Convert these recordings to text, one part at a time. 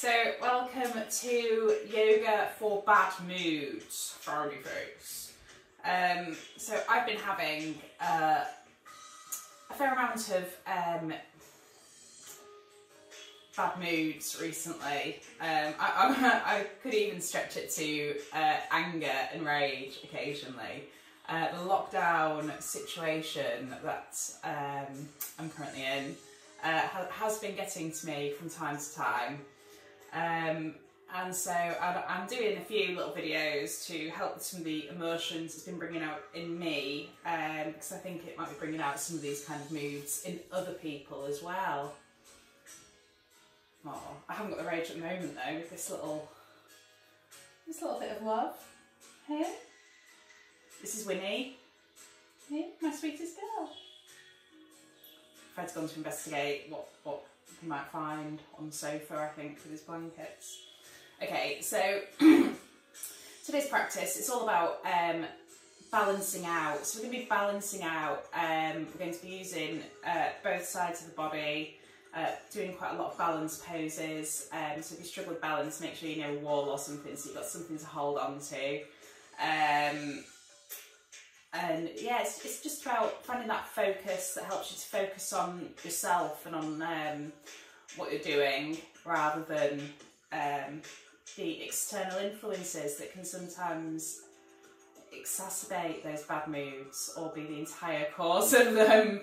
So welcome to Yoga for Bad Moods, Friday folks. So I've been having a fair amount of bad moods recently. I could even stretch it to anger and rage occasionally. The lockdown situation that I'm currently in has been getting to me from time to time. And so I'm doing a few little videos to help with some of the emotions it's been bringing out in me, because I think it might be bringing out some of these kind of moods in other people as well. Oh, I haven't got the rage at the moment though, with this little bit of love. Hey, this is Winnie. Hey, my sweetest girl. Fred's gone to investigate what he might find on the sofa, I think, with his blankets. Okay, so today's practice, it's all about balancing out. So we're going to be balancing out, we're going to be using both sides of the body, doing quite a lot of balance poses. So if you struggle with balance, make sure you know a wall or something so you've got something to hold on to. And yeah, it's just about finding that focus that helps you to focus on yourself and on what you're doing, rather than the external influences that can sometimes exacerbate those bad moods or be the entire cause of them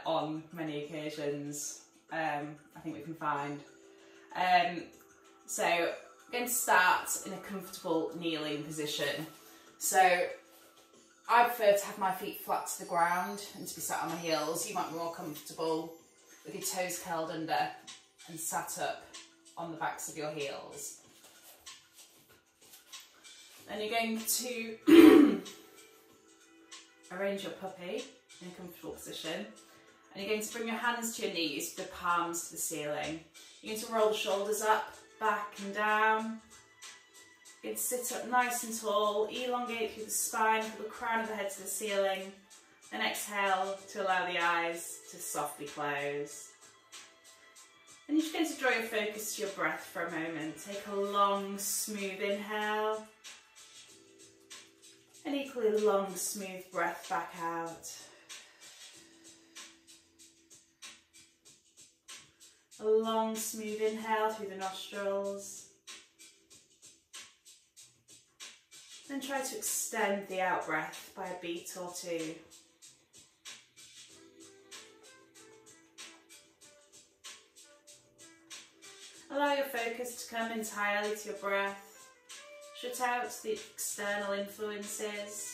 on many occasions. I think we can find. So I'm going to start in a comfortable kneeling position. So I prefer to have my feet flat to the ground and to be sat on my heels. You might be more comfortable with your toes curled under and sat up on the backs of your heels. Then you're going to arrange your puppy in a comfortable position, and you're going to bring your hands to your knees, the palms to the ceiling. You're going to roll the shoulders up, back and down. You're going to sit up nice and tall, elongate through the spine, pull the crown of the head to the ceiling, and exhale to allow the eyes to softly close. And you're just going to draw your focus to your breath for a moment. Take a long, smooth inhale, and equally long, smooth breath back out. A long, smooth inhale through the nostrils. Then try to extend the out breath by a beat or two. Allow your focus to come entirely to your breath. Shut out the external influences.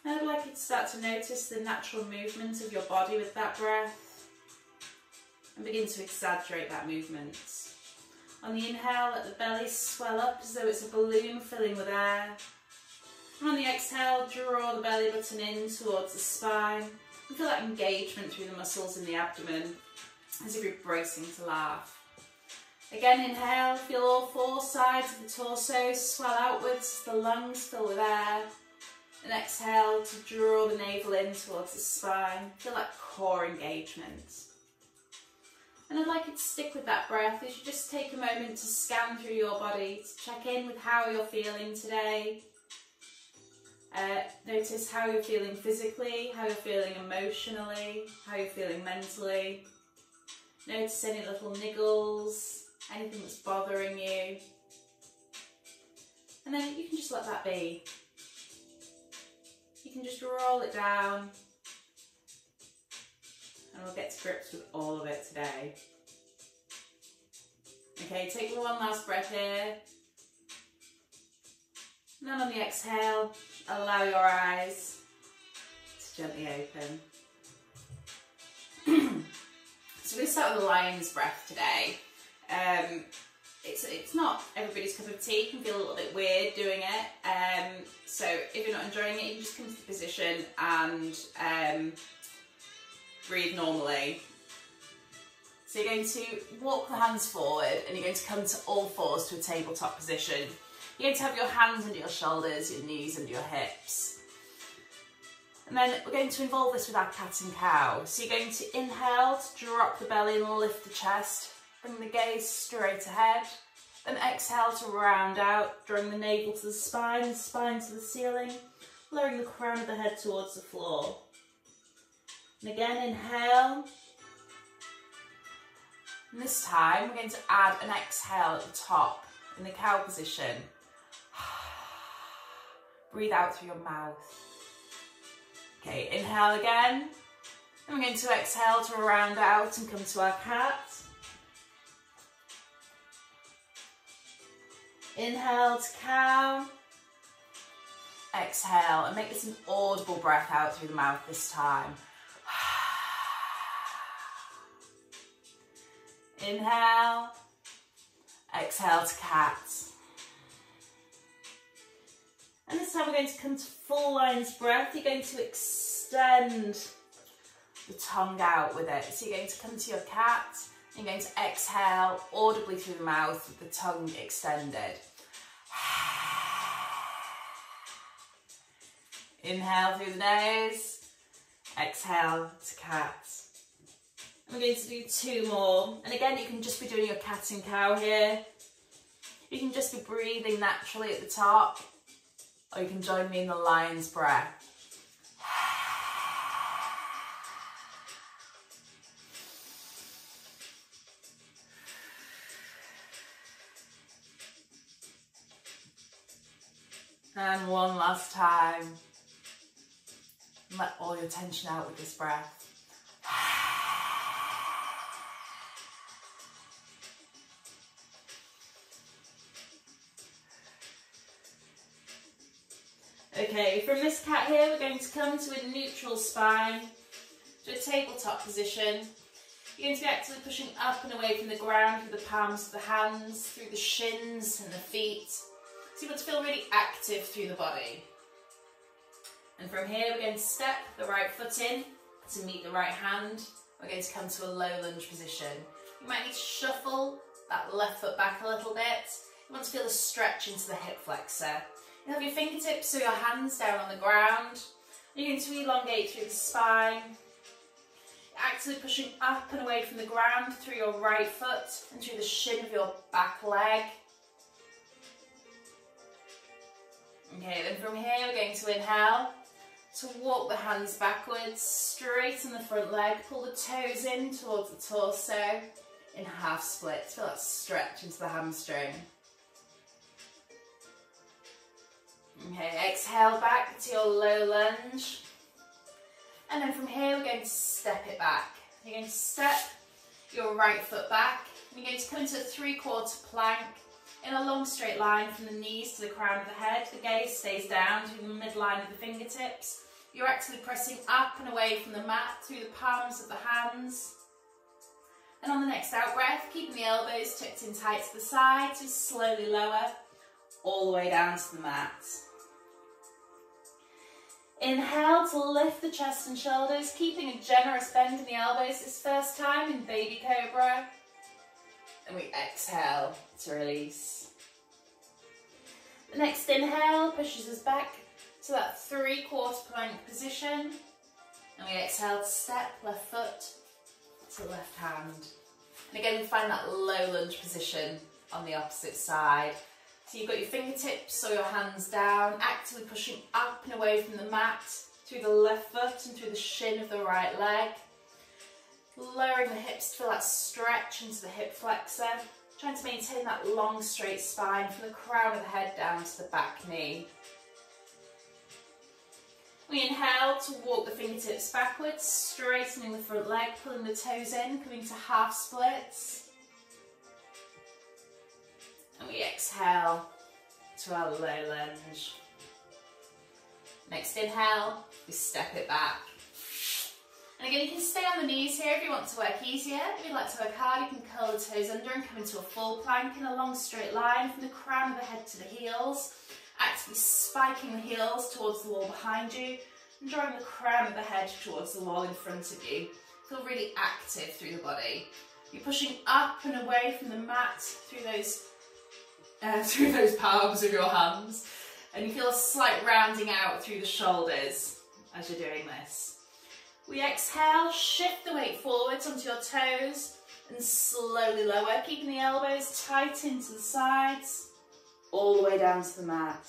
I'd like you to start to notice the natural movement of your body with that breath and begin to exaggerate that movement. On the inhale, let the belly swell up as though it's a balloon filling with air. And on the exhale, draw the belly button in towards the spine and feel that engagement through the muscles in the abdomen as if you're bracing to laugh. Again, inhale, feel all four sides of the torso swell outwards, the lungs fill with air. And exhale to draw the navel in towards the spine. Feel that core engagement. And I'd like you to stick with that breath as you just take a moment to scan through your body, to check in with how you're feeling today. Notice how you're feeling physically, how you're feeling emotionally, how you're feeling mentally. Notice any little niggles, anything that's bothering you. And then you can just let that be. You can just roll it down, and we'll get to grips with all of it today. Okay, take one last breath here. And then on the exhale, allow your eyes to gently open. So we're going to start with a lion's breath today. It's not everybody's cup of tea. It can feel a little bit weird doing it. So if you're not enjoying it, you can just come to the position and breathe normally. So So you're going to walk the hands forward and you're going to come to all fours to a tabletop position. You're going to have your hands under your shoulders, your knees under your hips. And then we're going to involve this with our cat and cow. So you're going to inhale to drop the belly and lift the chest. Bring the gaze straight ahead. Then exhale to round out, drawing the navel to the spine to the ceiling, lowering the crown of the head towards the floor. And again, inhale. And this time, we're going to add an exhale at the top in the cow position. Breathe out through your mouth. Okay, inhale again. And we're going to exhale to round out and come to our cat. Inhale to cow. Exhale, and make this an audible breath out through the mouth this time. Inhale. Exhale to cat. And this time we're going to come to full lion's breath. You're going to extend the tongue out with it. So you're going to come to your cat. And you're going to exhale audibly through the mouth with the tongue extended. Inhale through the nose. Exhale to cat. We're going to do 2 more. And again, you can just be doing your cat and cow here. You can just be breathing naturally at the top. Or you can join me in the lion's breath. And one last time. Let all your tension out with this breath. Okay, from this cat here, we're going to come to a neutral spine, to a tabletop position. You're going to be actively pushing up and away from the ground through the palms of the hands, through the shins and the feet. So you want to feel really active through the body. And from here, we're going to step the right foot in to meet the right hand. We're going to come to a low lunge position. You might need to shuffle that left foot back a little bit. You want to feel a stretch into the hip flexor. You have your fingertips or your hands down on the ground. You're going to elongate through the spine. You're actively pushing up and away from the ground through your right foot and through the shin of your back leg. Okay, then from here we're going to inhale to walk the hands backwards, straighten the front leg, pull the toes in towards the torso in half splits. Feel that stretch into the hamstring. Okay, exhale back to your low lunge. And then from here we're going to step it back. You're going to step your right foot back. And you're going to come into a 3/4 plank in a long straight line from the knees to the crown of the head. The gaze stays down through the midline of the fingertips. You're actually pressing up and away from the mat through the palms of the hands. And on the next out breath, keeping the elbows tucked in tight to the side, to slowly lower all the way down to the mat. Inhale to lift the chest and shoulders, keeping a generous bend in the elbows this first time in baby cobra. And we exhale to release. The next inhale pushes us back to that 3/4 plank position. And we exhale to step left foot to left hand. And again, we find that low lunge position on the opposite side. So you've got your fingertips or your hands down, actively pushing up and away from the mat through the left foot and through the shin of the right leg. Lowering the hips to feel that stretch into the hip flexor. Trying to maintain that long straight spine from the crown of the head down to the back knee. We inhale to walk the fingertips backwards, straightening the front leg, pulling the toes in, coming to half splits. And we exhale to our low lunge. Next inhale, we step it back. And again, you can stay on the knees here if you want to work easier. If you'd like to work hard, you can curl the toes under and come into a full plank in a long straight line from the crown of the head to the heels. Actively spiking the heels towards the wall behind you and drawing the crown of the head towards the wall in front of you. Feel really active through the body. You're pushing up and away from the mat through those palms of your hands, and you feel a slight rounding out through the shoulders as you're doing this. We exhale, shift the weight forwards onto your toes and slowly lower, keeping the elbows tight into the sides, all the way down to the mat.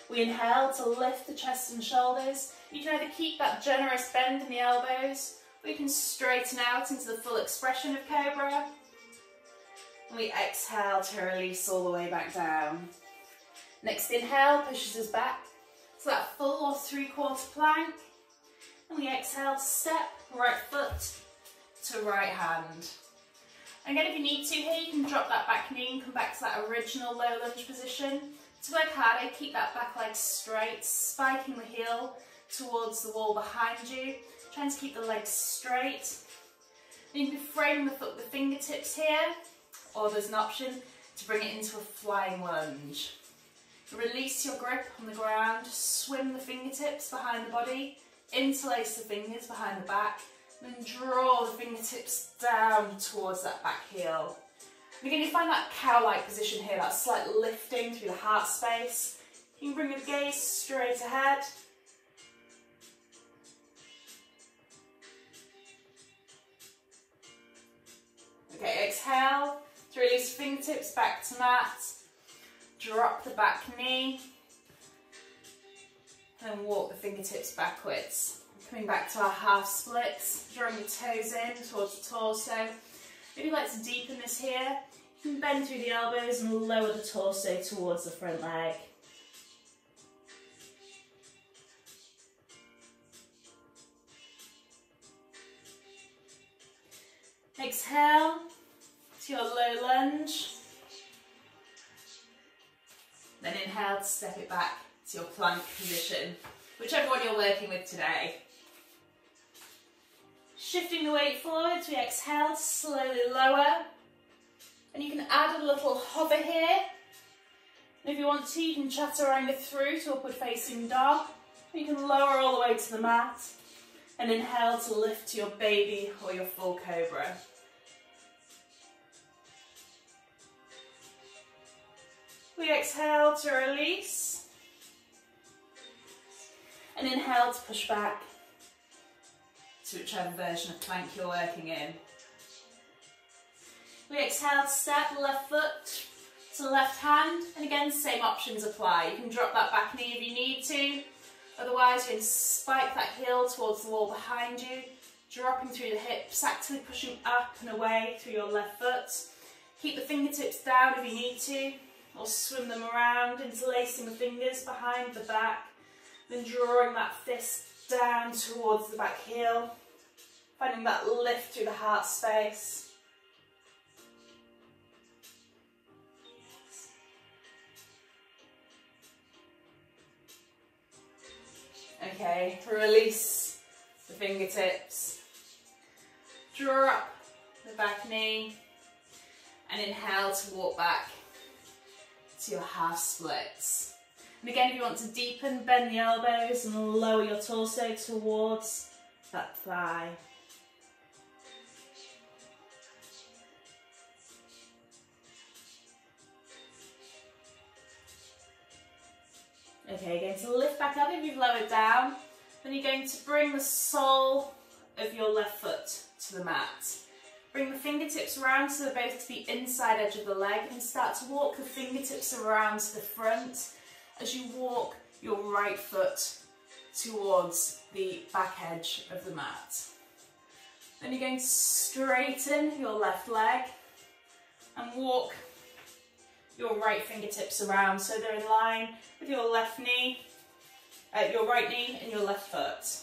We inhale to lift the chest and shoulders. You can either keep that generous bend in the elbows, or you can straighten out into the full expression of Cobra. And we exhale to release all the way back down. Next inhale pushes us back to that full or 3/4 plank. And we exhale to step right foot to right hand. Again, if you need to here, you can drop that back knee and come back to that original low lunge position. To work harder, keep that back leg straight, spiking the heel towards the wall behind you. Trying to keep the legs straight. Then you can be framing the foot with the fingertips here, or there's an option to bring it into a flying lunge. Release your grip on the ground, swim the fingertips behind the body, interlace the fingers behind the back, then draw the fingertips down towards that back heel. And again, you find that cow-like position here, that slight lifting through the heart space. You can bring your gaze straight ahead. Okay, exhale to release fingertips back to mat. Drop the back knee. And walk the fingertips backwards. Coming back to our half splits, drawing the toes in towards the torso. If you'd like to deepen this here, you can bend through the elbows and lower the torso towards the front leg. Exhale to your low lunge. Then inhale to step it back to your plank position, whichever one you're working with today. Shifting the weight forwards, we exhale to slowly lower. And you can add a little hover here. And if you want to, you can chaturanga through to upward facing dog. Or you can lower all the way to the mat. And inhale to lift to your baby or your full cobra. We exhale to release. And inhale to push back to whichever version of plank you're working in. We exhale to step left foot to left hand, and again, same options apply. You can drop that back knee if you need to, otherwise you can spike that heel towards the wall behind you, dropping through the hips, actively pushing up and away through your left foot. Keep the fingertips down if you need to, or swim them around, interlacing the fingers behind the back, then drawing that fist down towards the back heel, finding that lift through the heart space. Okay, release the fingertips, draw up the back knee, and inhale to walk back to your half splits. And again, if you want to deepen, bend the elbows and lower your torso towards that thigh. Okay, again, to lift back up if you've lowered down, then you're going to bring the sole of your left foot to the mat. Bring the fingertips around so they're both to the inside edge of the leg, and start to walk the fingertips around to the front as you walk your right foot towards the back edge of the mat. Then you're going to straighten your left leg and walk your right fingertips around so they're in line with your left knee, your right knee and your left foot.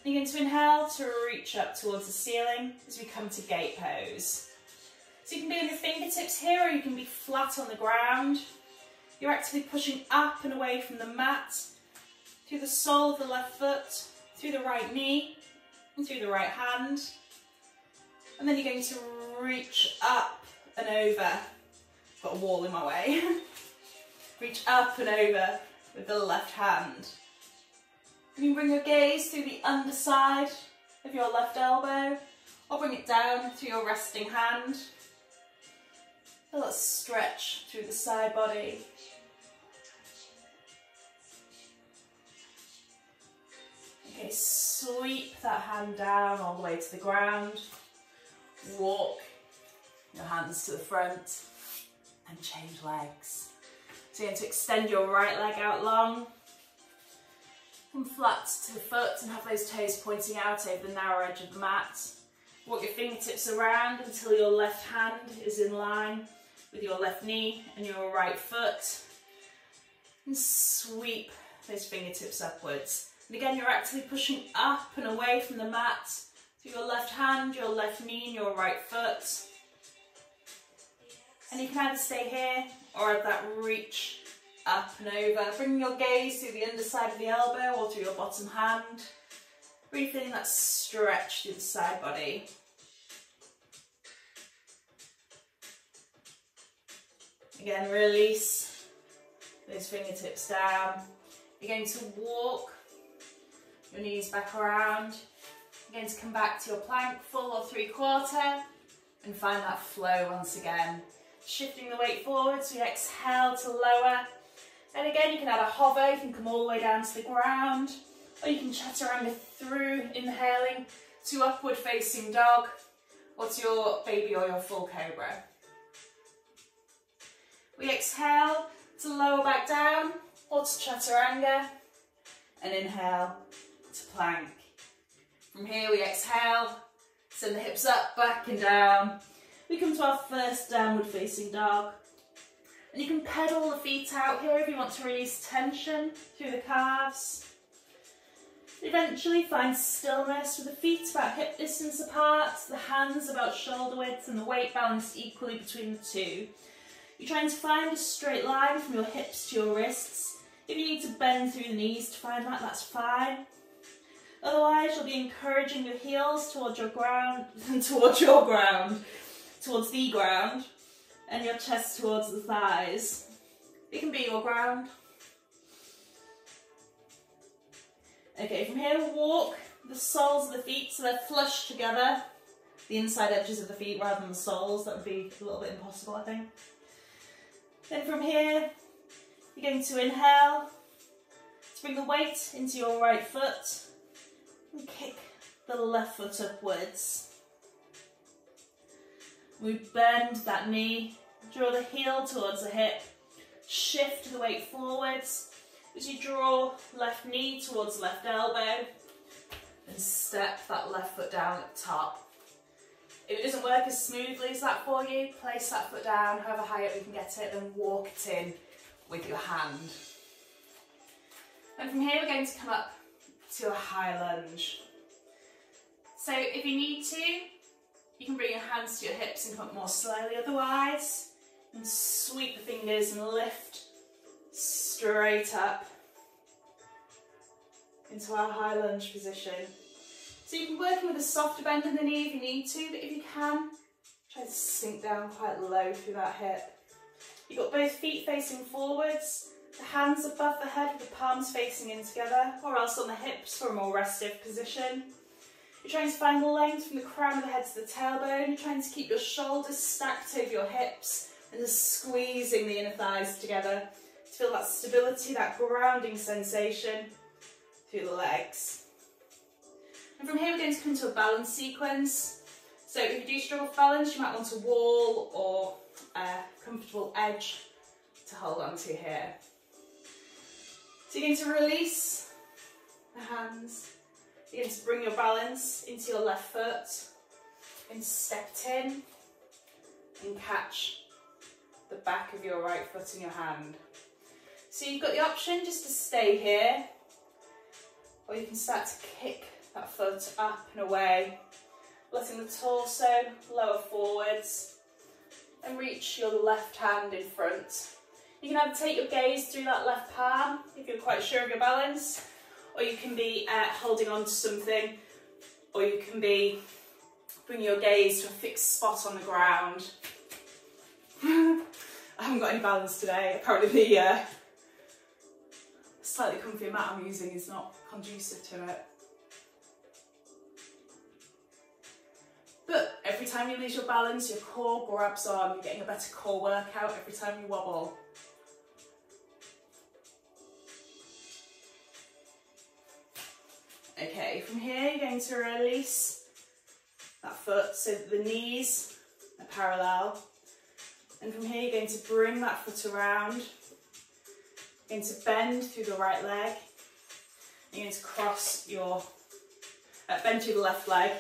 You're going to inhale to reach up towards the ceiling as we come to gate pose. So you can be on your fingertips here, or you can be flat on the ground. You're actively pushing up and away from the mat, through the sole of the left foot, through the right knee, and through the right hand. And then you're going to reach up and over. Got a wall in my way. Reach up and over with the left hand. You can bring your gaze through the underside of your left elbow, or bring it down through your resting hand. A little stretch through the side body. Okay, sweep that hand down all the way to the ground. Walk your hands to the front and change legs. So you're going to extend your right leg out long. Come flat to the foot and have those toes pointing out over the narrow edge of the mat. Walk your fingertips around until your left hand is in line with your left knee and your right foot. And sweep those fingertips upwards. And again, you're actively pushing up and away from the mat through your left hand, your left knee and your right foot. And you can either stay here or have that reach up and over. Bringing your gaze through the underside of the elbow or through your bottom hand. Really feeling that stretch through the side body. Again, release those fingertips down. You're going to walk your knees back around. You're going to come back to your plank, full or 3/4, and find that flow once again. Shifting the weight forward, so you exhale to lower. And again, you can add a hover, you can come all the way down to the ground, or you can chaturanga through, inhaling to upward facing dog, or to your baby or your full cobra. We exhale to lower back down, or to chaturanga, and inhale to plank. From here we exhale, send the hips up, back and down. We come to our first downward facing dog. And you can pedal the feet out here if you want to release tension through the calves. Eventually find stillness with the feet about hip distance apart, the hands about shoulder width and the weight balanced equally between the two. You're trying to find a straight line from your hips to your wrists. If you need to bend through the knees to find that, that's fine. Otherwise, you'll be encouraging your heels towards your ground, towards the ground, and your chest towards the thighs. It can be your ground. Okay, from here, walk the soles of the feet so they're flush together. The inside edges of the feet rather than the soles. That would be a little bit impossible, I think. Then from here, you're going to inhale to bring the weight into your right foot and kick the left foot upwards. We bend that knee, draw the heel towards the hip, shift the weight forwards as you draw left knee towards left elbow and step that left foot down at the top. If it doesn't work as smoothly as that for you, place that foot down, however high up you can get it, then walk it in with your hand. And from here we're going to come up to a high lunge. So if you need to, you can bring your hands to your hips and come up more slowly otherwise. And sweep the fingers and lift straight up into our high lunge position. So you can work with a softer bend in the knee if you need to, but if you can, try to sink down quite low through that hip. You've got both feet facing forwards, the hands above the head with the palms facing in together, or else on the hips for a more restive position. You're trying to find length from the crown of the head to the tailbone. You're trying to keep your shoulders stacked over your hips and just squeezing the inner thighs together to feel that stability, that grounding sensation through the legs. And from here we're going to come to a balance sequence. So if you do struggle with balance, you might want a wall or a comfortable edge to hold on to here. So you're going to release the hands. You're going to bring your balance into your left foot and step it in and catch the back of your right foot in your hand. So you've got the option just to stay here, or you can start to kick that foot up and away, letting the torso lower forwards and reach your left hand in front. You can either take your gaze through that left palm if you're quite sure of your balance, or you can be holding on to something, or you can be bringing your gaze to a fixed spot on the ground. I haven't got any balance today. Apparently the slightly comfy mat I'm using is not conducive to it. every time you lose your balance, your core grabs on. You're getting a better core workout every time you wobble. Okay, from here you're going to release that foot so that the knees are parallel. And from here you're going to bring that foot around. You're going to bend through the right leg. You're going to cross your, bend through the left leg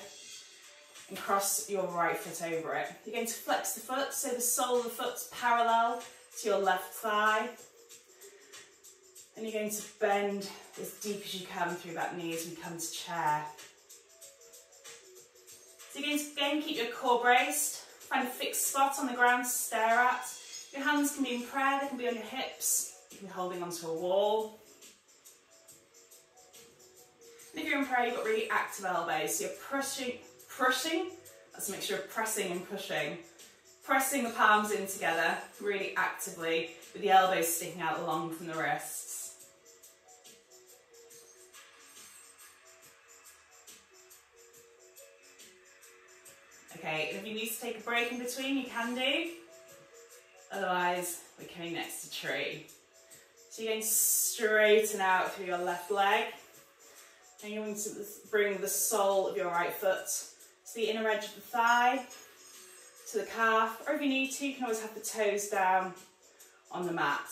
and cross your right foot over it. You're going to flex the foot so the sole of the foot's parallel to your left thigh. And you're going to bend as deep as you can through that knee as we come to chair. So you're going to again keep your core braced, find a fixed spot on the ground to stare at. Your hands can be in prayer, they can be on your hips, you can be holding onto a wall. And if you're in prayer, you've got really active elbows, so you're pushing, that's a mixture of pressing and pushing. Pressing the palms in together really actively with the elbows sticking out long from the wrists. Okay, and if you need to take a break in between, you can do. Otherwise, we're coming next to tree. So you're going to straighten out through your left leg. And you're going to bring the sole of your right foot to the inner edge of the thigh, to the calf, or if you need to, you can always have the toes down on the mat.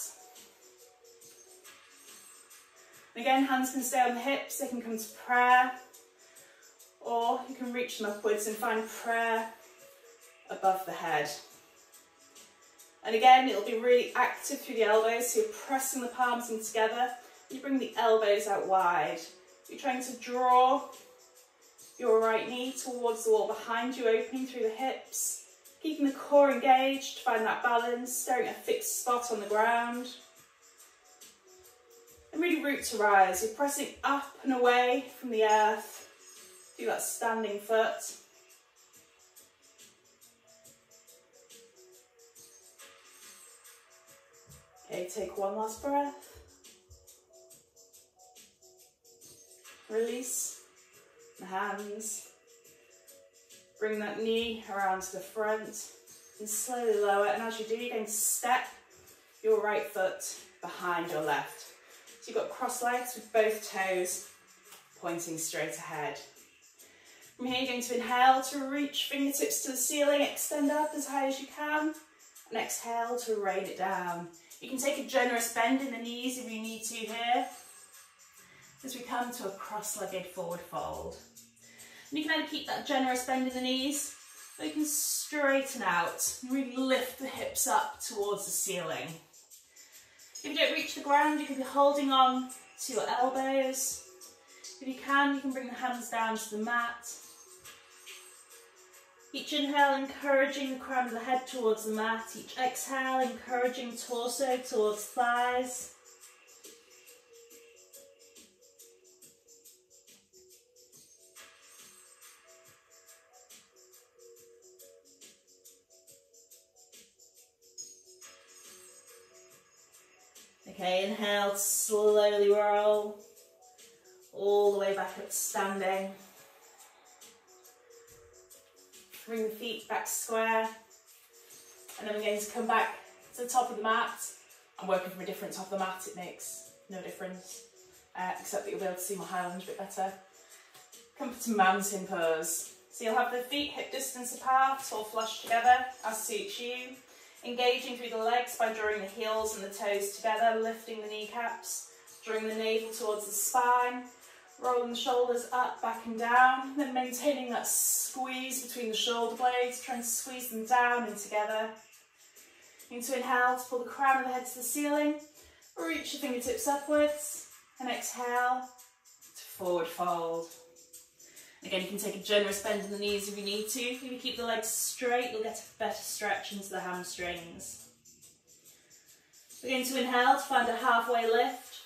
And again, hands can stay on the hips, they can come to prayer. Or you can reach them upwards and find prayer above the head. And again, it'll be really active through the elbows, so you're pressing the palms in together. You bring the elbows out wide. You're trying to draw your right knee towards the wall behind you, opening through the hips. Keeping the core engaged, find that balance, staring at a fixed spot on the ground. And really root to rise. You're pressing up and away from the earth. Do that standing foot. Okay, take one last breath. Release the hands. Bring that knee around to the front and slowly lower. And as you do, you're going to step your right foot behind your left. So you've got cross legs with both toes pointing straight ahead. From here, you're going to inhale to reach fingertips to the ceiling, extend up as high as you can, and exhale to rain it down. You can take a generous bend in the knees if you need to here, as we come to a cross-legged forward fold. And you can either keep that generous bend in the knees, or you can straighten out and really lift the hips up towards the ceiling. If you don't reach the ground, you can be holding on to your elbows. If you can bring the hands down to the mat. Each inhale encouraging the crown of the head towards the mat. Each exhale encouraging torso towards thighs. Okay, inhale to slowly roll all the way back up to standing. Bring the feet back square, and then we're going to come back to the top of the mat. I'm working from a different top of the mat, it makes no difference, except that you'll be able to see my high lunge a bit better. Come to mountain pose. So you'll have the feet hip distance apart or flush together as suits you. Engaging through the legs by drawing the heels and the toes together, lifting the kneecaps, drawing the navel towards the spine. Rolling the shoulders up, back and down, then maintaining that squeeze between the shoulder blades, trying to squeeze them down and together. Going to inhale to pull the crown of the head to the ceiling, reach your fingertips upwards, and exhale to forward fold. Again, you can take a generous bend in the knees if you need to. If you keep the legs straight, you'll get a better stretch into the hamstrings. We're going to inhale to find a halfway lift.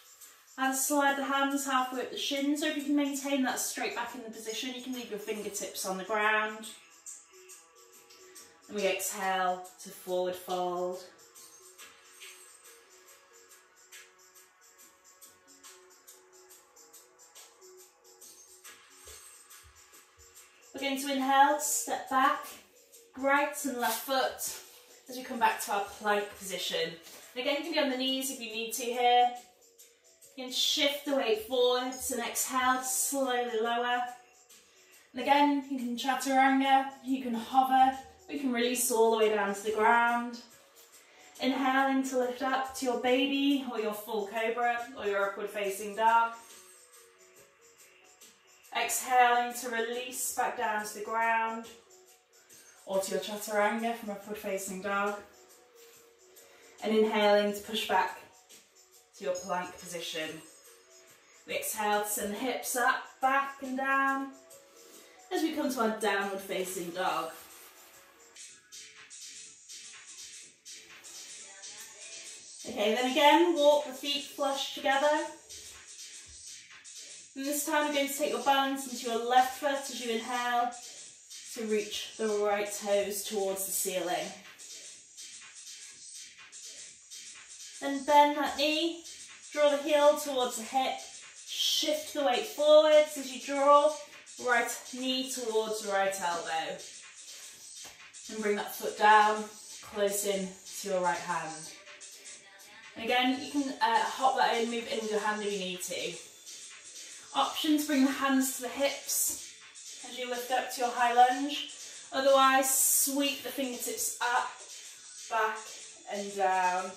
And slide the hands halfway up the shins, or if you can maintain that straight back in the position, you can leave your fingertips on the ground. And we exhale to forward fold. We're going to inhale, step back, right and left foot as we come back to our plank position. And again, you can be on the knees if you need to here. You can shift the weight forwards and exhale, slowly lower. And again, you can chaturanga, you can hover, or you can release all the way down to the ground. Inhaling to lift up to your baby or your full cobra or your upward facing dog. Exhaling to release back down to the ground or to your chaturanga from upward facing dog. And inhaling to push back to your plank position. We exhale to send the hips up, back and down as we come to our downward facing dog. Okay, then again, walk the feet flush together. And this time we're going to take your balance into your left foot as you inhale to reach the right toes towards the ceiling. Then bend that knee, draw the heel towards the hip, shift the weight forwards as you draw, right knee towards right elbow. And bring that foot down, close in to your right hand. And again, you can hop that in, move in with your hand if you need to. Option to bring the hands to the hips as you lift up to your high lunge. Otherwise, sweep the fingertips up, back and down.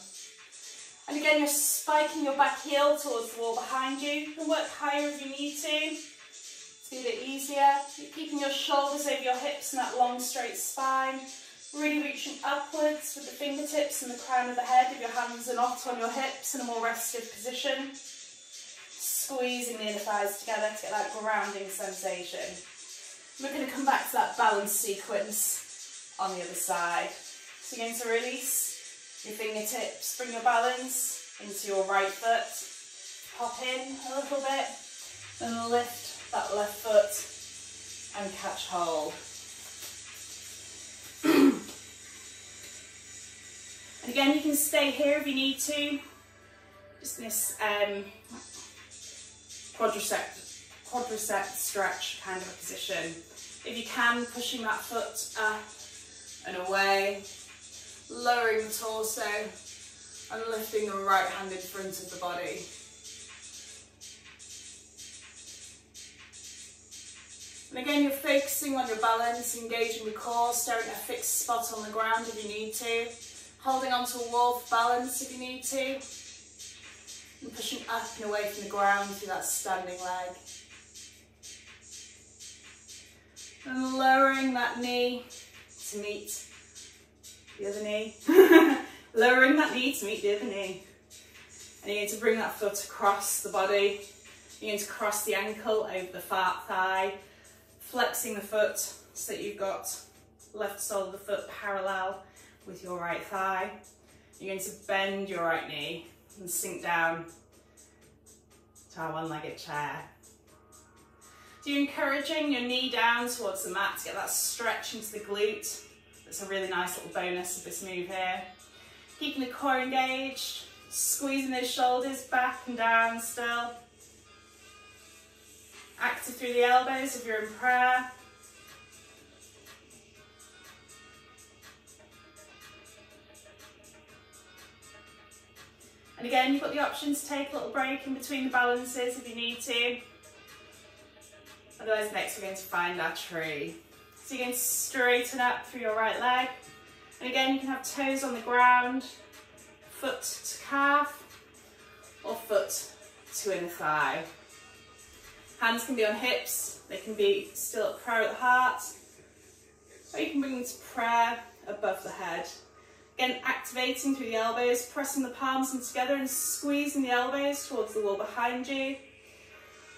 And again, you're spiking your back heel towards the wall behind you. You can work higher if you need to be a bit easier. You're keeping your shoulders over your hips and that long straight spine. Really reaching upwards with the fingertips and the crown of the head if your hands are not on your hips in a more rested position. Squeezing the inner thighs together to get that grounding sensation. We're going to come back to that balance sequence on the other side. So you're going to release your fingertips, bring your balance into your right foot, hop in a little bit, and lift that left foot and catch hold. And again, you can stay here if you need to, just in this quadricep stretch kind of a position. If you can, pushing that foot up and away, lowering the torso and lifting the right hand in front of the body. And again, you're focusing on your balance, engaging the core, staring at a fixed spot on the ground if you need to, holding onto a wall for balance if you need to, and pushing up and away from the ground through that standing leg. And lowering that knee to meet the other knee. Lowering that knee to meet the other knee. And you're going to bring that foot across the body. You're going to cross the ankle over the fat thigh, flexing the foot so that you've got left sole of the foot parallel with your right thigh. You're going to bend your right knee and sink down to our one-legged chair. So you're encouraging your knee down towards the mat to get that stretch into the glute. That's a really nice little bonus of this move here. Keeping the core engaged, squeezing those shoulders back and down still. Active through the elbows if you're in prayer. And again, you've got the option to take a little break in between the balances if you need to. Otherwise, next we're going to find our tree. So you're going to straighten up through your right leg. And again, you can have toes on the ground, foot to calf, or foot to inner thigh. Hands can be on hips, they can be still at prayer at the heart, or you can bring them to prayer above the head. Again, activating through the elbows, pressing the palms in together and squeezing the elbows towards the wall behind you.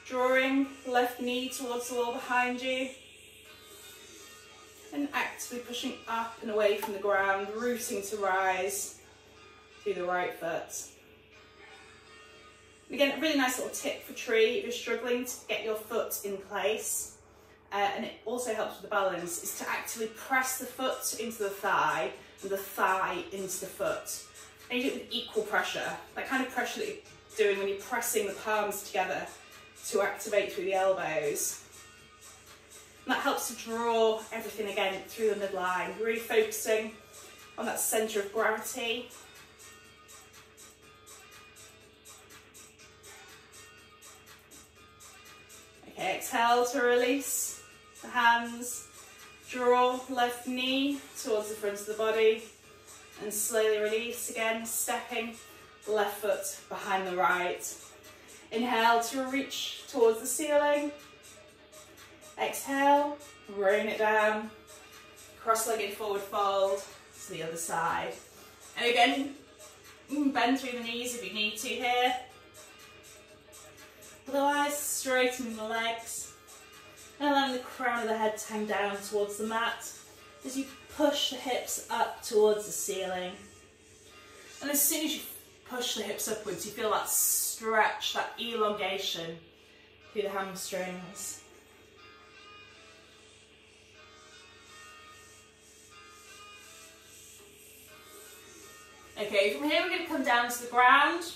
Drawing the left knee towards the wall behind you. And actively pushing up and away from the ground, rooting to rise through the right foot. And again, a really nice little tip for tree if you're struggling to get your foot in place, and it also helps with the balance, is to actively press the foot into the thigh and the thigh into the foot. And you do it with equal pressure, that kind of pressure that you're doing when you're pressing the palms together to activate through the elbows. And that helps to draw everything again through the midline, really focusing on that centre of gravity. Okay, exhale to release the hands. Draw left knee towards the front of the body and slowly release again, stepping left foot behind the right. Inhale to reach towards the ceiling. Exhale, rain it down. Cross-legged forward fold to the other side. And again, you can bend through the knees if you need to here. Otherwise, straighten the legs. And allowing the crown of the head to hang down towards the mat as you push the hips up towards the ceiling. And as soon as you push the hips upwards, you feel that stretch, that elongation through the hamstrings. Okay, from here we're going to come down to the ground.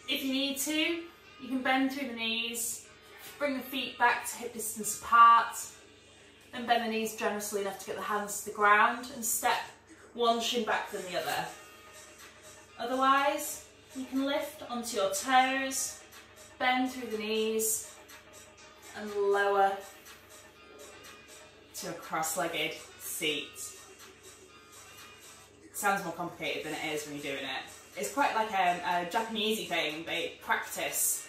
If you need to, you can bend through the knees. Bring the feet back to hip distance apart, then bend the knees generously enough to get the hands to the ground and step one shin back than the other. Otherwise, you can lift onto your toes, bend through the knees and lower to a cross-legged seat. It sounds more complicated than it is when you're doing it. It's quite like a Japanesey thing. They practice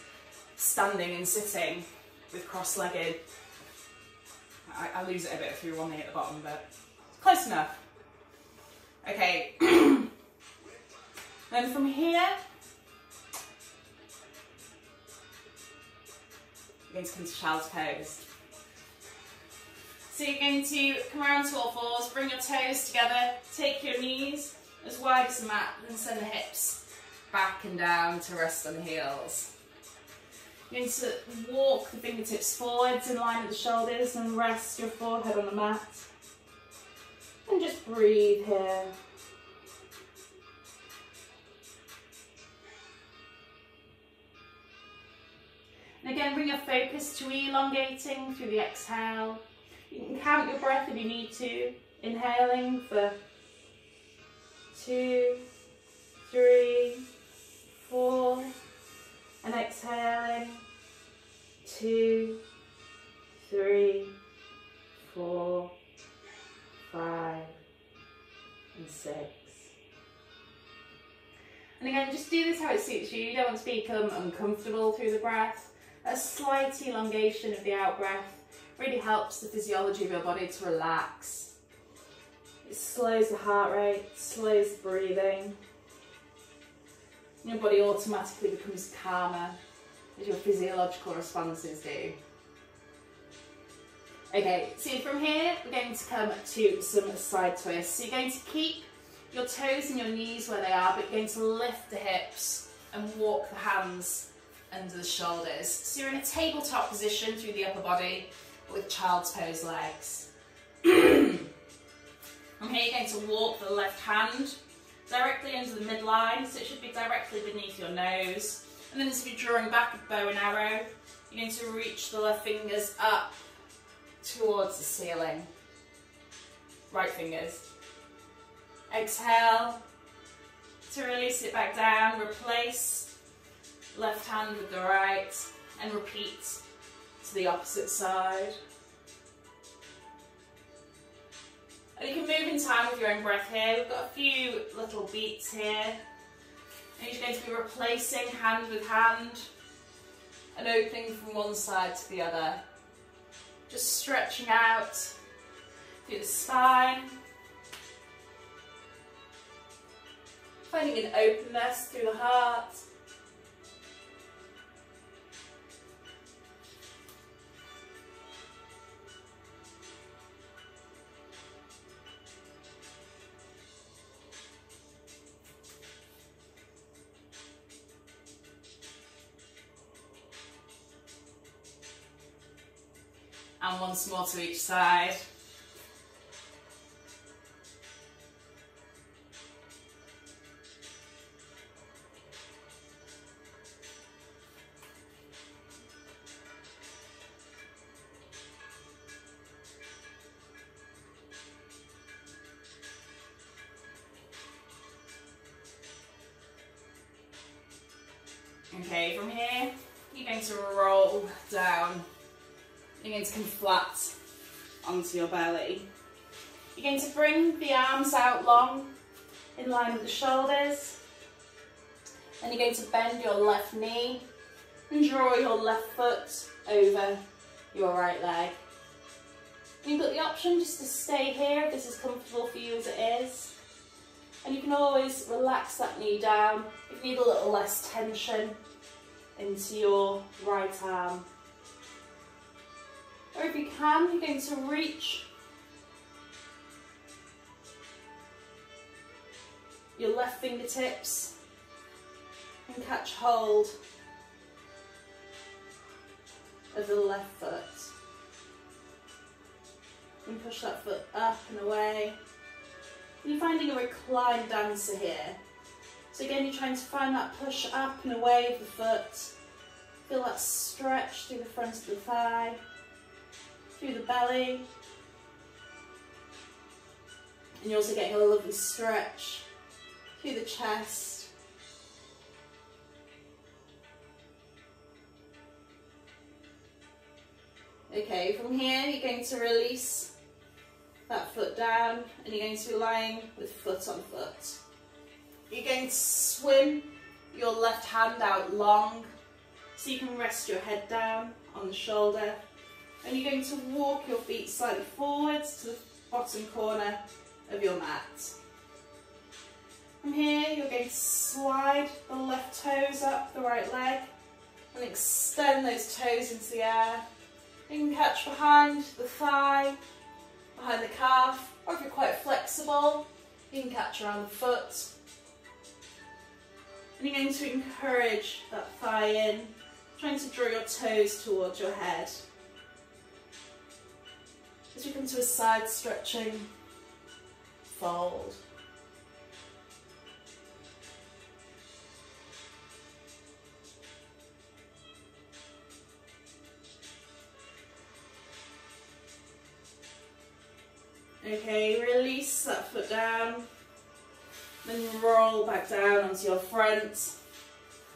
standing and sitting with cross-legged. I lose it a bit through one knee at the bottom, but close enough. Okay. Then from here, we're going to come to child's pose. So you're going to come around to all fours, bring your toes together, take your knees as wide as the mat, then send the hips back and down to rest on the heels. You're going to walk the fingertips forwards in line with the shoulders and rest your forehead on the mat. And just breathe here. And again, bring your focus to elongating through the exhale. You can count your breath if you need to. Inhaling for 2, 3, 4. And exhaling, 2, 3, 4, 5, and 6. And again, just do this how it suits you. You don't want to become uncomfortable through the breath. A slight elongation of the out breath really helps the physiology of your body to relax. It slows the heart rate, slows the breathing. Your body automatically becomes calmer as your physiological responses do. Okay, so from here we're going to come to some side twists. So you're going to keep your toes and your knees where they are, but you're going to lift the hips and walk the hands under the shoulders. So you're in a tabletop position through the upper body with child's pose legs. From here you're going to walk the left hand directly under the midline, so it should be directly beneath your nose. And then as if you're drawing back a bow and arrow, you're going to reach the left fingers up towards the ceiling. Right fingers. Exhale to release it back down, replace left hand with the right, and repeat to the opposite side. And you can move in time with your own breath here. We've got a few little beats here. And you're going to be replacing hand with hand and opening from one side to the other. Just stretching out through the spine. Finding an openness through the heart. And once more to each side. Okay, from here, you're going to roll down. You're going to come flat onto your belly. You're going to bring the arms out long, in line with the shoulders. And you're going to bend your left knee and draw your left foot over your right leg. You've got the option just to stay here if this is comfortable for you as it is. And you can always relax that knee down if you need a little less tension into your right arm. Or if you can, you're going to reach your left fingertips and catch hold of the left foot. And push that foot up and away. And you're finding a reclined dancer here. So again, you're trying to find that push up and away of the foot. Feel that stretch through the front of the thigh, through the belly. And you're also getting a lovely stretch through the chest. Okay, from here you're going to release that foot down and you're going to be lying with foot on foot. You're going to swim your left hand out long so you can rest your head down on the shoulder, and you're going to walk your feet slightly forwards to the bottom corner of your mat. From here you're going to slide the left toes up the right leg and extend those toes into the air. You can catch behind the thigh, behind the calf, or if you're quite flexible, you can catch around the foot. And you're going to encourage that thigh in, trying to draw your toes towards your head. As you come to a side stretching fold. Okay, release that foot down, then roll back down onto your front,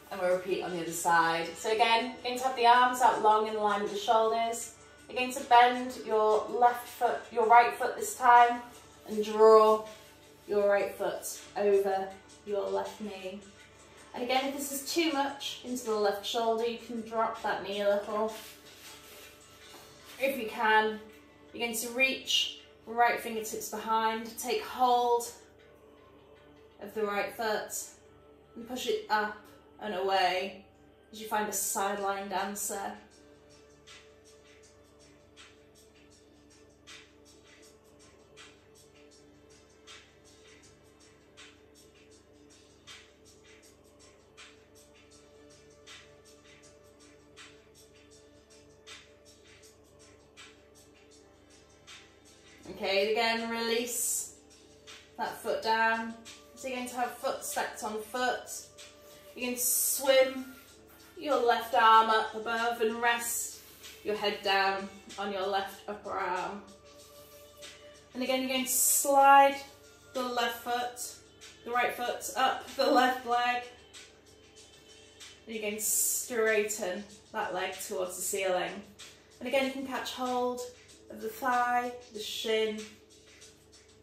and we'll repeat on the other side. So again, you're going to have the arms out long in line with the shoulders. You're going to bend your left foot, your right foot this time, and draw your right foot over your left knee. And again, if this is too much into the left shoulder, you can drop that knee a little. If you can, you're going to reach right fingertips behind, take hold of the right foot and push it up and away as you find a sideline dancer. Okay, again, release that foot down. So you're going to have foot stacked on foot. You're going to swim your left arm up above and rest your head down on your left upper arm. And again, you're going to slide the left foot, the right foot up the left leg. And you're going to straighten that leg towards the ceiling. And again, you can catch hold of the thigh, the shin,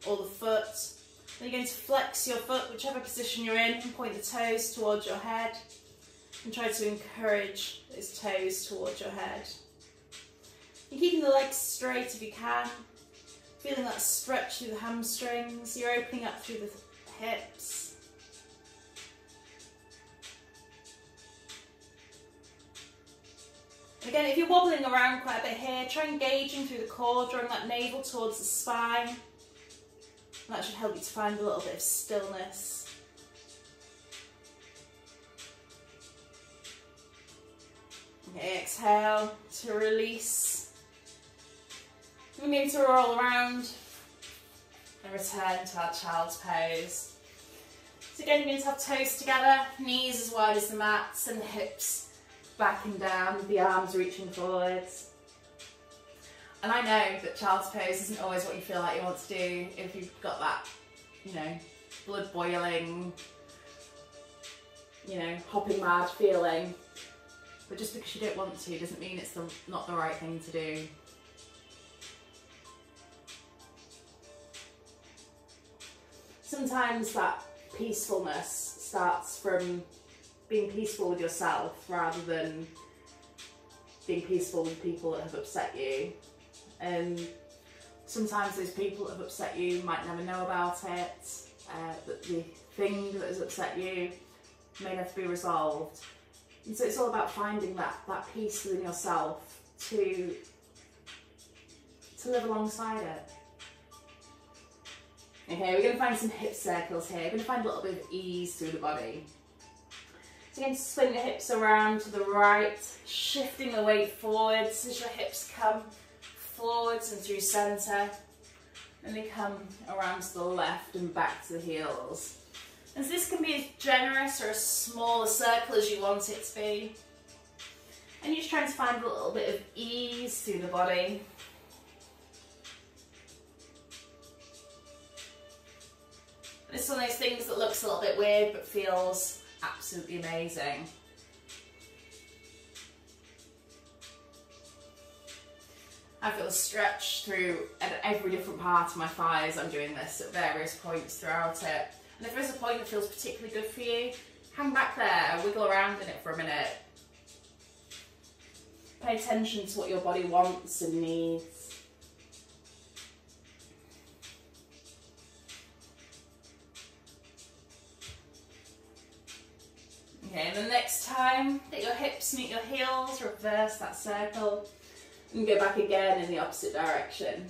or the foot. Then you're going to flex your foot, whichever position you're in, and point the toes towards your head. And try to encourage those toes towards your head. You're keeping the legs straight if you can. Feeling that stretch through the hamstrings. You're opening up through the hips. Again, if you're wobbling around quite a bit here, try engaging through the core, drawing that navel towards the spine. And that should help you to find a little bit of stillness. Okay, exhale to release. We're going to roll around and return to our child's pose. So again, you're going to have toes together, knees as wide as the mats, and the hips back and down, with the arms reaching forwards. And I know that child's pose isn't always what you feel like you want to do if you've got that, you know, blood boiling, you know, hopping mad feeling. But just because you don't want to doesn't mean it's not the right thing to do. Sometimes that peacefulness starts from being peaceful with yourself rather than being peaceful with people that have upset you. And sometimes those people that have upset you might never know about it, that the thing that has upset you may never be resolved. And so it's all about finding that peace within yourself to live alongside it. Okay, we're going to find some hip circles here. We're going to find a little bit of ease through the body. So again, swing the hips around to the right, shifting the weight forwards as your hips come forwards and through centre. And they come around to the left and back to the heels. And so this can be as generous or as small a circle as you want it to be. And you're just trying to find a little bit of ease through the body. It's one of those things that looks a little bit weird but feels absolutely amazing. I feel a stretch through at every different part of my thighs. I'm doing this at various points throughout it. And if there's a point that feels particularly good for you, hang back there, wiggle around in it for a minute. Pay attention to what your body wants and needs. Okay, and the next time that your hips meet your heels, reverse that circle and go back again in the opposite direction.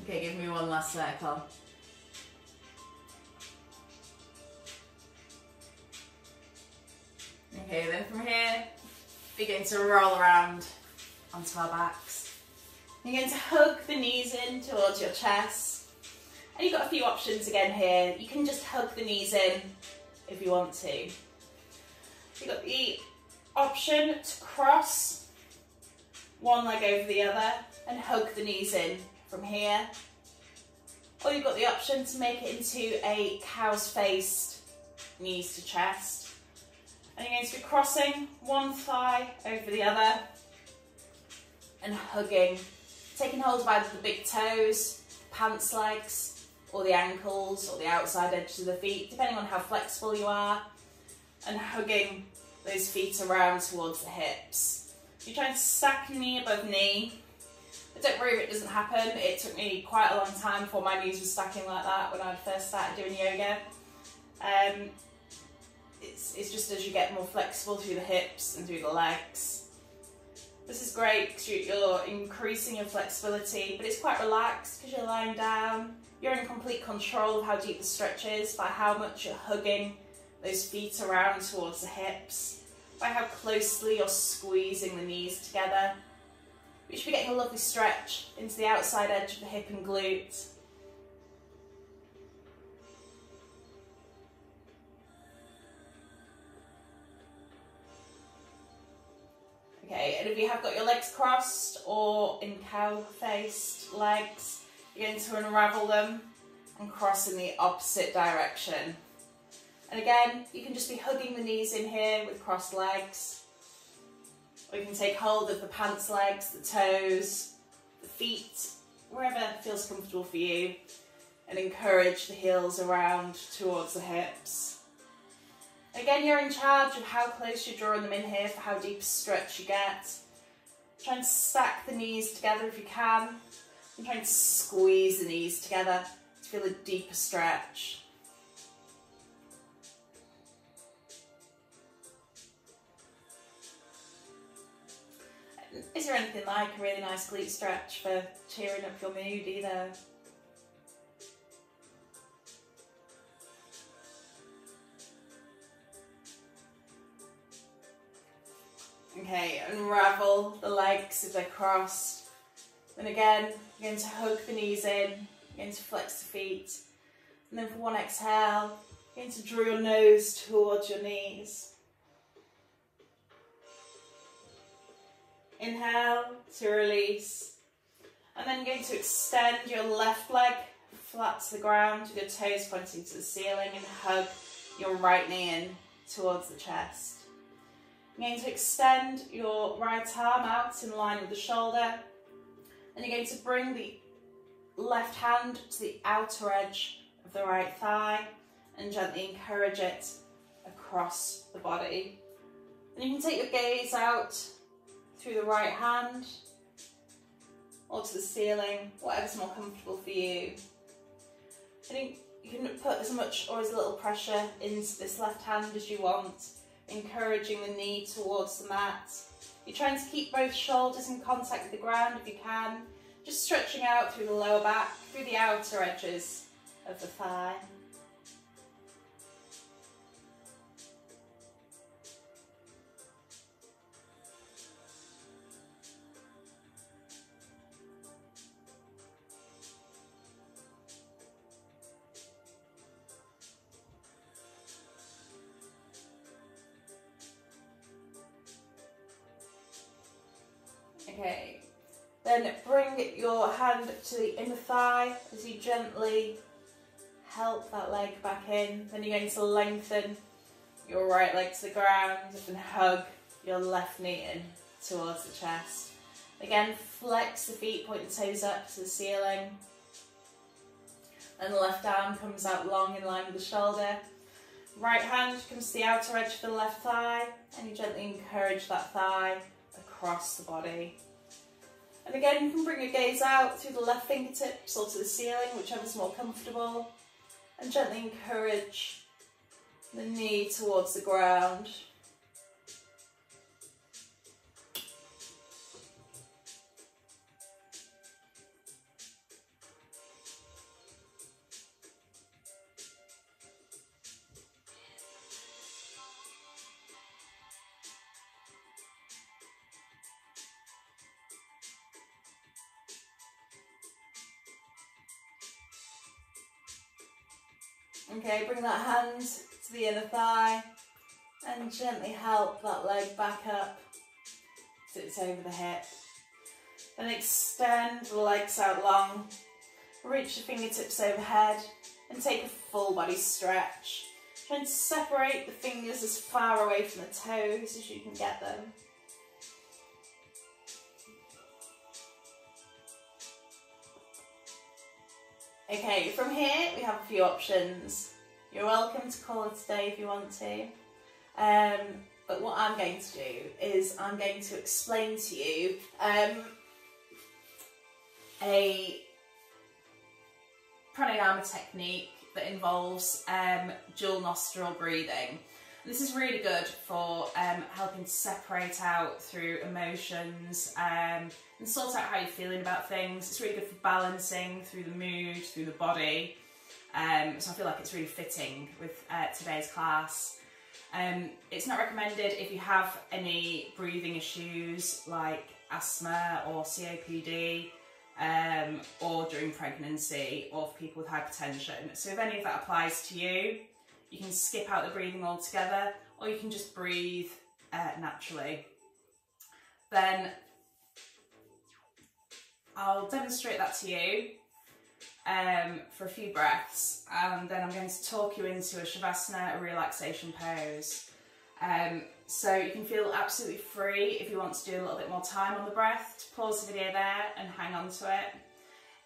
Okay, give me one last circle. Okay, then from here, begin to roll around onto our backs. You're going to hug the knees in towards your chest. And you've got a few options again here. You can just hug the knees in if you want to. You've got the option to cross one leg over the other and hug the knees in from here, or you've got the option to make it into a cow's face, knees to chest, and you're going to be crossing one thigh over the other and hugging, taking hold of either the big toes, pants legs, or the ankles, or the outside edges of the feet, depending on how flexible you are, and hugging those feet around towards the hips. You're trying to stack knee above knee. But don't worry if it doesn't happen. It took me quite a long time before my knees were stacking like that when I first started doing yoga. It's just as you get more flexible through the hips and through the legs. This is great because you're increasing your flexibility, but it's quite relaxed because you're lying down. You're in complete control of how deep the stretch is by how much you're hugging those feet around towards the hips, by how closely you're squeezing the knees together. You should be getting a lovely stretch into the outside edge of the hip and glute. Okay, and if you have got your legs crossed or in cow-faced legs, you're going to unravel them and cross in the opposite direction. And again, you can just be hugging the knees in here with crossed legs. Or you can take hold of the pants legs, the toes, the feet, wherever feels comfortable for you, and encourage the heels around towards the hips. Again, you're in charge of how close you're drawing them in here for how deep a stretch you get. Try and stack the knees together if you can, and try and squeeze the knees together to feel a deeper stretch. Is there anything like a really nice glute stretch for cheering up your mood either? Okay, unravel the legs if they're crossed. Then again, you're going to hug the knees in, you're going to flex the feet. And then for one exhale, you're going to draw your nose towards your knees. Inhale to release. And then you're going to extend your left leg flat to the ground with your toes pointing to the ceiling and hug your right knee in towards the chest. You're going to extend your right arm out in line with the shoulder. And you're going to bring the left hand to the outer edge of the right thigh and gently encourage it across the body. And you can take your gaze out through the right hand or to the ceiling, whatever's more comfortable for you. I think you can put as much or as little pressure into this left hand as you want, encouraging the knee towards the mat. You're trying to keep both shoulders in contact with the ground if you can, just stretching out through the lower back, through the outer edges of the thigh. Okay, then bring your hand to the inner thigh as you gently help that leg back in. Then you're going to lengthen your right leg to the ground and hug your left knee in towards the chest. Again, flex the feet, point the toes up to the ceiling. And the left arm comes out long in line with the shoulder. Right hand comes to the outer edge of the left thigh and you gently encourage that thigh across the body. And again, you can bring your gaze out through the left fingertips or to the ceiling, whichever's more comfortable, and gently encourage the knee towards the ground. Okay, bring that hand to the inner thigh and gently help that leg back up so it's over the hip. Then extend the legs out long, reach the fingertips overhead and take a full body stretch. Try and separate the fingers as far away from the toes as you can get them. Okay, from here we have a few options. You're welcome to call it a day if you want to. But what I'm going to do is I'm going to explain to you a pranayama technique that involves dual nostril breathing. This is really good for helping to separate out through emotions and sort out how you're feeling about things. It's really good for balancing through the mood, through the body. So I feel like it's really fitting with today's class. It's not recommended if you have any breathing issues like asthma or COPD, or during pregnancy, or for people with hypertension. So if any of that applies to you, you can skip out the breathing altogether, or you can just breathe naturally. Then I'll demonstrate that to you for a few breaths, and then I'm going to talk you into a Shavasana, a relaxation pose. So you can feel absolutely free if you want to do a little bit more time on the breath, to pause the video there and hang on to it.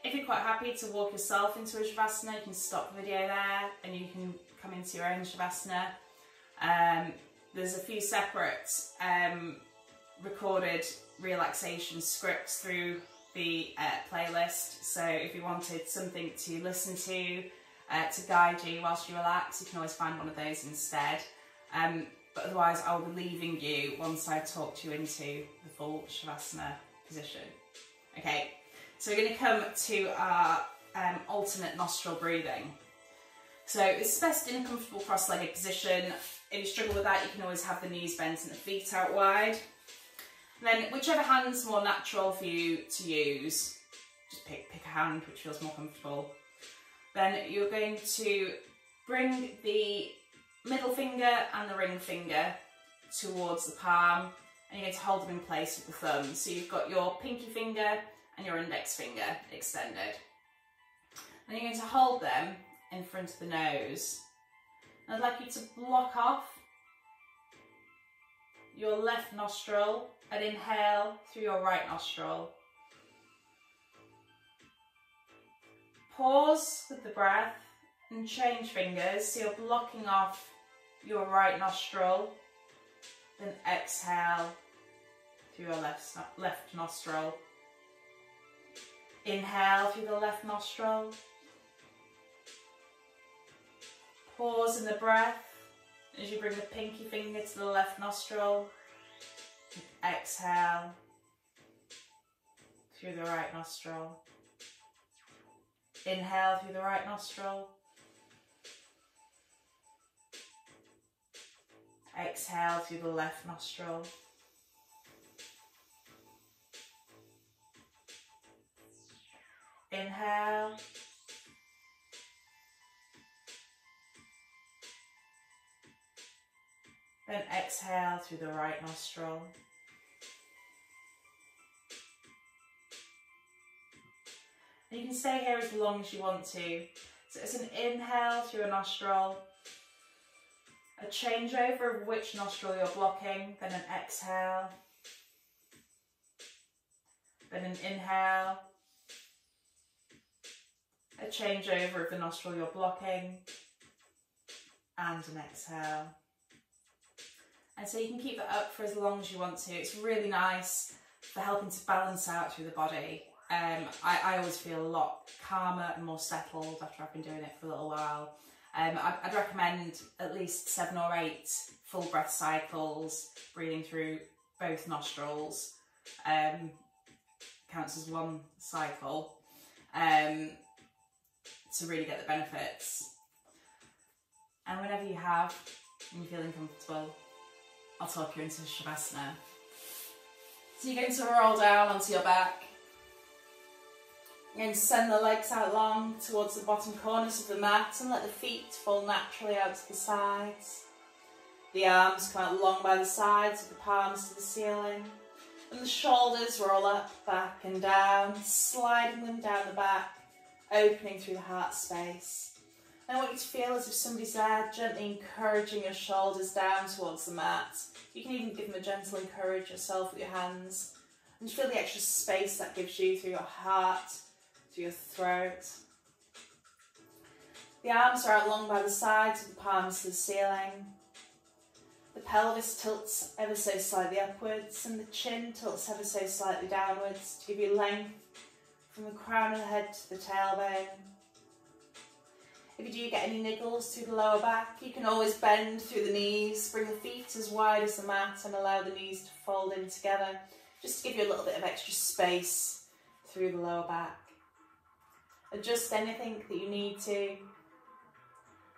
If you're quite happy to walk yourself into a Shavasana, you can stop the video there and you can come into your own Shavasana. There's a few separate recorded relaxation scripts through the playlist, so if you wanted something to listen to guide you whilst you relax, you can always find one of those instead. But otherwise I'll be leaving you once I've talked you into the full Shavasana position. Okay, so we're going to come to our alternate nostril breathing. So this is best in a comfortable cross-legged position. If you struggle with that, you can always have the knees bent and the feet out wide. And then whichever hand's more natural for you to use, just pick a hand which feels more comfortable. Then you're going to bring the middle finger and the ring finger towards the palm, and you're going to hold them in place with the thumb. So you've got your pinky finger and your index finger extended. And you're going to hold them in front of the nose. And I'd like you to block off your left nostril and inhale through your right nostril. Pause with the breath and change fingers, so you're blocking off your right nostril, then exhale through your left nostril. Inhale through the left nostril. Pause in the breath as you bring the pinky finger to the left nostril. Exhale through the right nostril. Inhale through the right nostril. Exhale through the left nostril. Inhale. Then exhale through the right nostril. And you can stay here as long as you want to. So it's an inhale through a nostril, a changeover of which nostril you're blocking, then an exhale, then an inhale, a changeover of the nostril you're blocking, and an exhale. And so you can keep that up for as long as you want to. It's really nice for helping to balance out through the body. I always feel a lot calmer and more settled after I've been doing it for a little while. I'd recommend at least 7 or 8 full breath cycles, breathing through both nostrils. Counts as one cycle to really get the benefits. And whenever you have, and you're feeling comfortable, I'll talk you into Shavasana. So you're going to roll down onto your back. You're going to send the legs out long towards the bottom corners of the mat and let the feet fall naturally out to the sides. The arms come out long by the sides with the palms to the ceiling. And the shoulders roll up, back and down, sliding them down the back, opening through the heart space. I want you to feel as if somebody's there, gently encouraging your shoulders down towards the mat. You can even give them a gentle encourage yourself with your hands. And feel the extra space that gives you through your heart, through your throat. The arms are out long by the sides with the palms to the ceiling. The pelvis tilts ever so slightly upwards and the chin tilts ever so slightly downwards to give you length from the crown of the head to the tailbone. If you do get any niggles through the lower back, you can always bend through the knees, bring the feet as wide as the mat and allow the knees to fold in together, just to give you a little bit of extra space through the lower back. Adjust anything that you need to,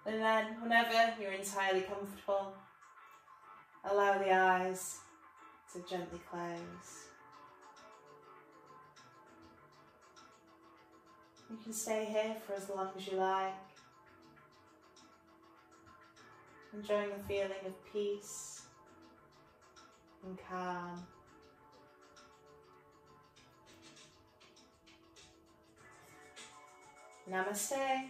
and then whenever you're entirely comfortable, allow the eyes to gently close. You can stay here for as long as you like, enjoying the feeling of peace and calm. Namaste.